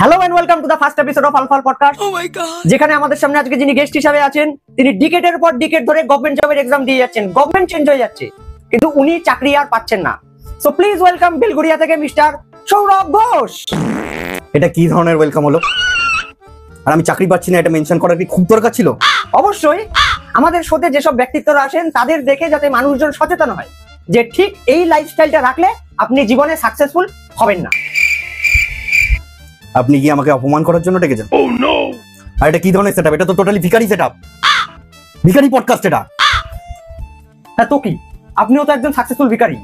Hello and welcome to the first episode of Alpha podcast. Oh my god, যেখানে আমাদের সামনে আজকে যিনি গেস্ট হিসেবে আছেন, তিনি ডিকেটের পর ডিকেট ধরে গভর্নমেন্ট জবের এক্সাম দিয়ে যাচ্ছেন। গভর্নমেন্ট চেঞ্জ হয়ে যাচ্ছে কিন্তু উনি চাকরি আর পাচ্ছেন না। সো প্লিজ ওয়েলকাম বেলগুড়িয়া থেকে মিস্টার সৌরভ ঘোষ। এটা কি ধরনের ওয়েলকাম হলো? আর আমি চাকরি পাচ্ছি না এটা মেনশন করার কি খুব দরকার ছিল? অবশ্যই আমাদের শোতে যেসব ব্যক্তিত্বরা আসেন তাদের দেখে যাতে মানুষজন সচেতন হয় যে ঠিক এই লাইফস্টাইলটা রাখলে আপনি জীবনে সাকসেসফুল হবেন না। আপনি কি আমাকে অপমান করার জন্য ডেকেছেন? ও নো! আর এটা কি ধরনের সেটআপ? এটা তো টোটালি ভিখারি সেটআপ, ভিখারি পডকাস্ট এটা। হ্যাঁ তো কি, আপনিও তো একজন সাকসেসফুল ভিখারি,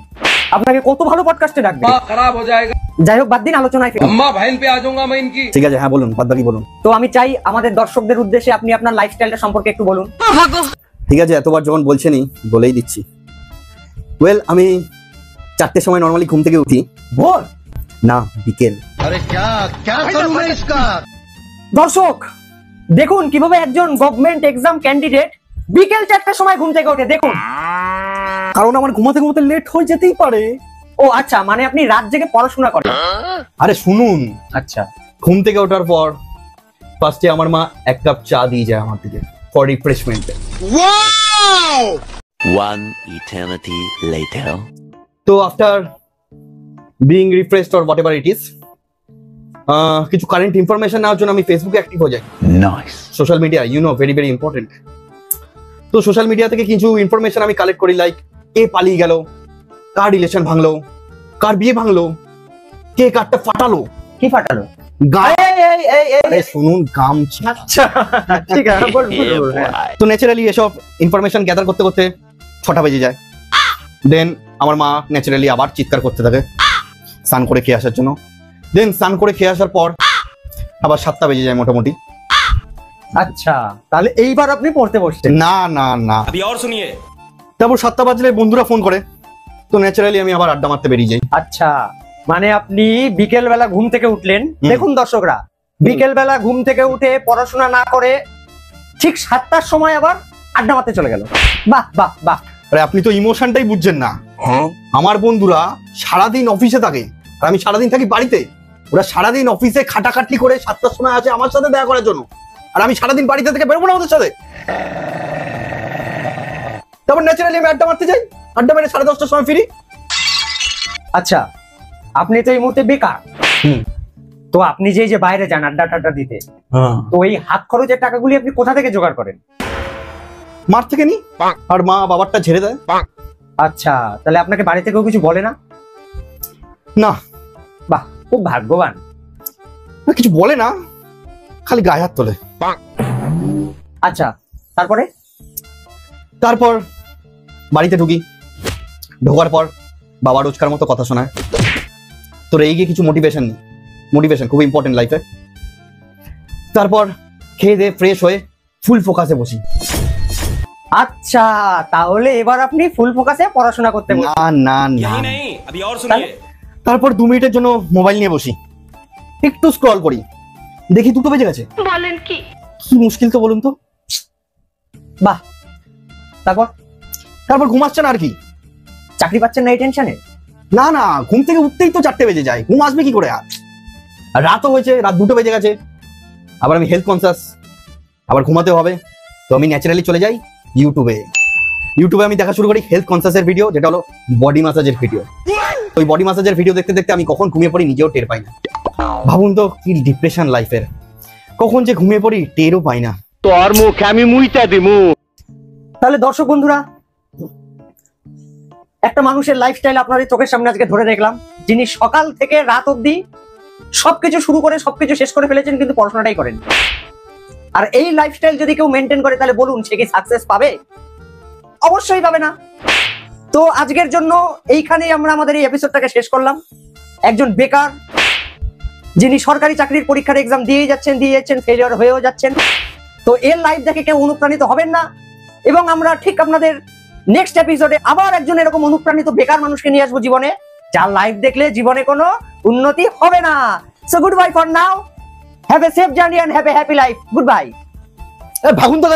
আপনাকে কত ভালো পডকাস্টে ডাকবে। খারাপ হয়ে যায়গা। যাই হোক, বাদ দিন আলোচনায় ফিরে। আম্মা ভাইন পে আ जाऊंगा मैं इनकी। ঠিক আছে, হ্যাঁ বলুন, বাদ বাকি বলুন। তো আমি চাই আমাদের দর্শকদের উদ্দেশ্যে আপনি আপনার লাইফস্টাইলটা সম্পর্কে একটু বলুন। ঠিক আছে, এতবার যখন বলছেনই বলেই দিচ্ছি। ওয়েল, আমি 4টের সময় নরমালি ঘুম থেকে উঠি। ভোর না, বিকেল। अरे क्या क्या करूं मैं इसका? দর্শক দেখুন কিভাবে একজন গভর্নমেন্ট এক্সাম ক্যান্ডিডেট বিকেল 4টার সময় ঘুম থেকে ওঠে। দেখুন, কারণ আমার ঘুমাতে ঘুমাতে লেট হয়ে যেতেই পারে। ও আচ্ছা, মানে আপনি রাত জেগে পড়াশোনা করেন। আরে শুনুন, আচ্ছা, ঘুম থেকে ওঠার পর ফার্স্টে আমার মা 1 কাপ চা দিয়ে যায় আমার দিকে for refreshment. Wow! One eternity later. তো after being refreshed or whatever it is, কিছু কারেন্ট ইনফরমেশন নেওয়ার জন্য আমি ফেসবুকে অ্যাক্টিভ হয়ে যাই। Nice. Social media, you know, very very important. তো সোশ্যাল মিডিয়া থেকে কিছু ইনফরমেশন আমি কালেক্ট করি, লাইক কে পালিয়ে গেল, কার রিলেশন ভাঙলো, কার বিয়ে ভাঙলো, কে কারটা ফাটালো। কি ফাটালো? আরে শুনুন, গামছা। আচ্ছা ঠিক আছে, বলুন। তো ন্যাচারালি এসব ইনফরমেশন গ্যাদার করতে করতে 6টা বেজে যায়। দেন আমার মা ন্যাচারালি আবার চিৎকার করতে থাকে স্নান করে খেয়ে আসার জন্য। দেন স্নান করে খেয়ে আসার পর আবার 7টা বেজে যায় মোটামুটি। আচ্ছা, তাহলে এইবার আপনি পড়তে বসছেন? না না না, अभी और सुनिए। তারপর 7টা বাজলে বন্ধুরা ফোন করে, তো ন্যাচারালি আমি আবার আড্ডা মারতে বেরিয়ে যাই। আচ্ছা, মানে আপনি বিকেল বেলা ঘুম থেকে উঠলেন। দেখুন দর্শকরা, বিকেল বেলা ঘুম থেকে উঠে পড়াশোনা না করে ঠিক 7টার সময় আবার আড্ডা মারতে চলে গেল। বাহ বাহ বাহ। আরে আপনি তো ইমোশনটাই বুঝছেন না। আমার বন্ধুরা সারাদিন অফিসে থাকে আর আমি সারাদিন থাকি বাড়িতে। ওরা সারাদিন অফিসে খাটাখাটনি করে 7টার সময় আসে আমার সাথে দেখা করার জন্য, আর আমি সারাদিন বাড়িতে থেকে বেরোবো না ওদের সাথে। তারপর ন্যাচারালি আমি আড্ডা মারতে যাই, আড্ডা মেরে 10:30টার সময় ফিরি। আচ্ছা, আপনি তো এই মুহূর্তে বেকার। তো আপনি যে বাইরে যান আড্ডা টাড্ডা দিতে, তো এই হাত খরচের টাকাগুলি আপনি কোথা থেকে জোগাড় করেন? মার থেকে নি, আর মা বাবারটা ঝেড়ে দেয়। আচ্ছা, তাহলে আপনাকে বাড়ি থেকেও কিছু বলে না? না। বাহ, খুব ভাগ্যবান। কিছু বলে না, খালি গায়ে হাত তোলে। আচ্ছা, তারপরে? তারপর বাড়িতে ঢুকি, ঢোকার পর বাবা রোজকার মতো কথা শোনায়। তোর এই গিয়ে কিছু মোটিভেশন নেই, মোটিভেশন খুব ইম্পর্টেন্ট লাইফে। তারপর খেয়ে দিয়ে ফ্রেশ হয়ে ফুল ফোকাসে বসি। আচ্ছা, তাহলে এবার আপনি ফুল ফোকাসে পড়াশোনা করতে না না না, यही नहीं, अभी और सुनिए। তারপর 2 মিনিটের জন্য মোবাইল নিয়ে বসি, একটু স্ক্রল করি, দেখি 2টো বেজে গেছে। বলেন কি? কি মুশকিল তো বলুন তো। বাহ। তারপর ঘুম আসছে না আর কি। চাকরি পাচ্ছেন না এই টেনশনে? না না, ঘুম থেকে উঠতেই তো 4টে বেজে যায়, ঘুম আসবে কি করে? আর রাতও হয়েছে, রাত 2টো বেজে গেছে। আবার আমি হেলথ কনসাস, আবার ঘুমাতে হবে, তো আমি ন্যাচারালি চলে যাই ইউটিউবে আমি দেখা শুরু করি হেলথ কনসাসের ভিডিও, যেটা হলো বডি ম্যাসাজের ভিডিও। ওই বডি ম্যাসাজের ভিডিও দেখতে দেখতে আমি কখন ঘুমিয়ে পড়ি নিজেও টের পাই না। ভাবুন তো কি ডিপ্রেশন লাইফের, কখন যে ঘুমিয়ে পড়ি টেরও পাই না। তোর মুখে আমি মুইতা দিমু। তাহলে দর্শক বন্ধুরা, একটা মানুষের লাইফস্টাইল আপনাদের চোখের সামনে আজকে ধরে দেখলাম, যিনি সকাল থেকে রাত অবধি সবকিছু শুরু করে সবকিছু শেষ করে ফেলেছেন কিন্তু পড়াশোনাটাই করেন। আর এই লাইফস্টাইল যদি কেউ মেনটেন করে তাহলে বলুন সে কি সাকসেস পাবে? অবশ্যই পাবে না। তো আজকের জন্য এইখানেই আমরা আমাদের এই এপিসোডটাকে শেষ করলাম। একজন বেকার, যিনি সরকারি চাকরির পরীক্ষার এক্সাম দিয়ে যাচ্ছেন, ফেলিওর হয়েও যাচ্ছেন। তো এর লাইফ দেখে কেউ অনুপ্রাণিত হবেন না, এবং আমরা ঠিক আপনাদের নেক্সট এপিসোডে আবার একজন এরকম অনুপ্রাণিত বেকার মানুষকে নিয়ে আসবো জীবনে, যার লাইফ দেখলে জীবনে কোনো উন্নতি হবে না। So goodbye for now, have a safe journey and have a happy life. Goodbye. ভাগুন তো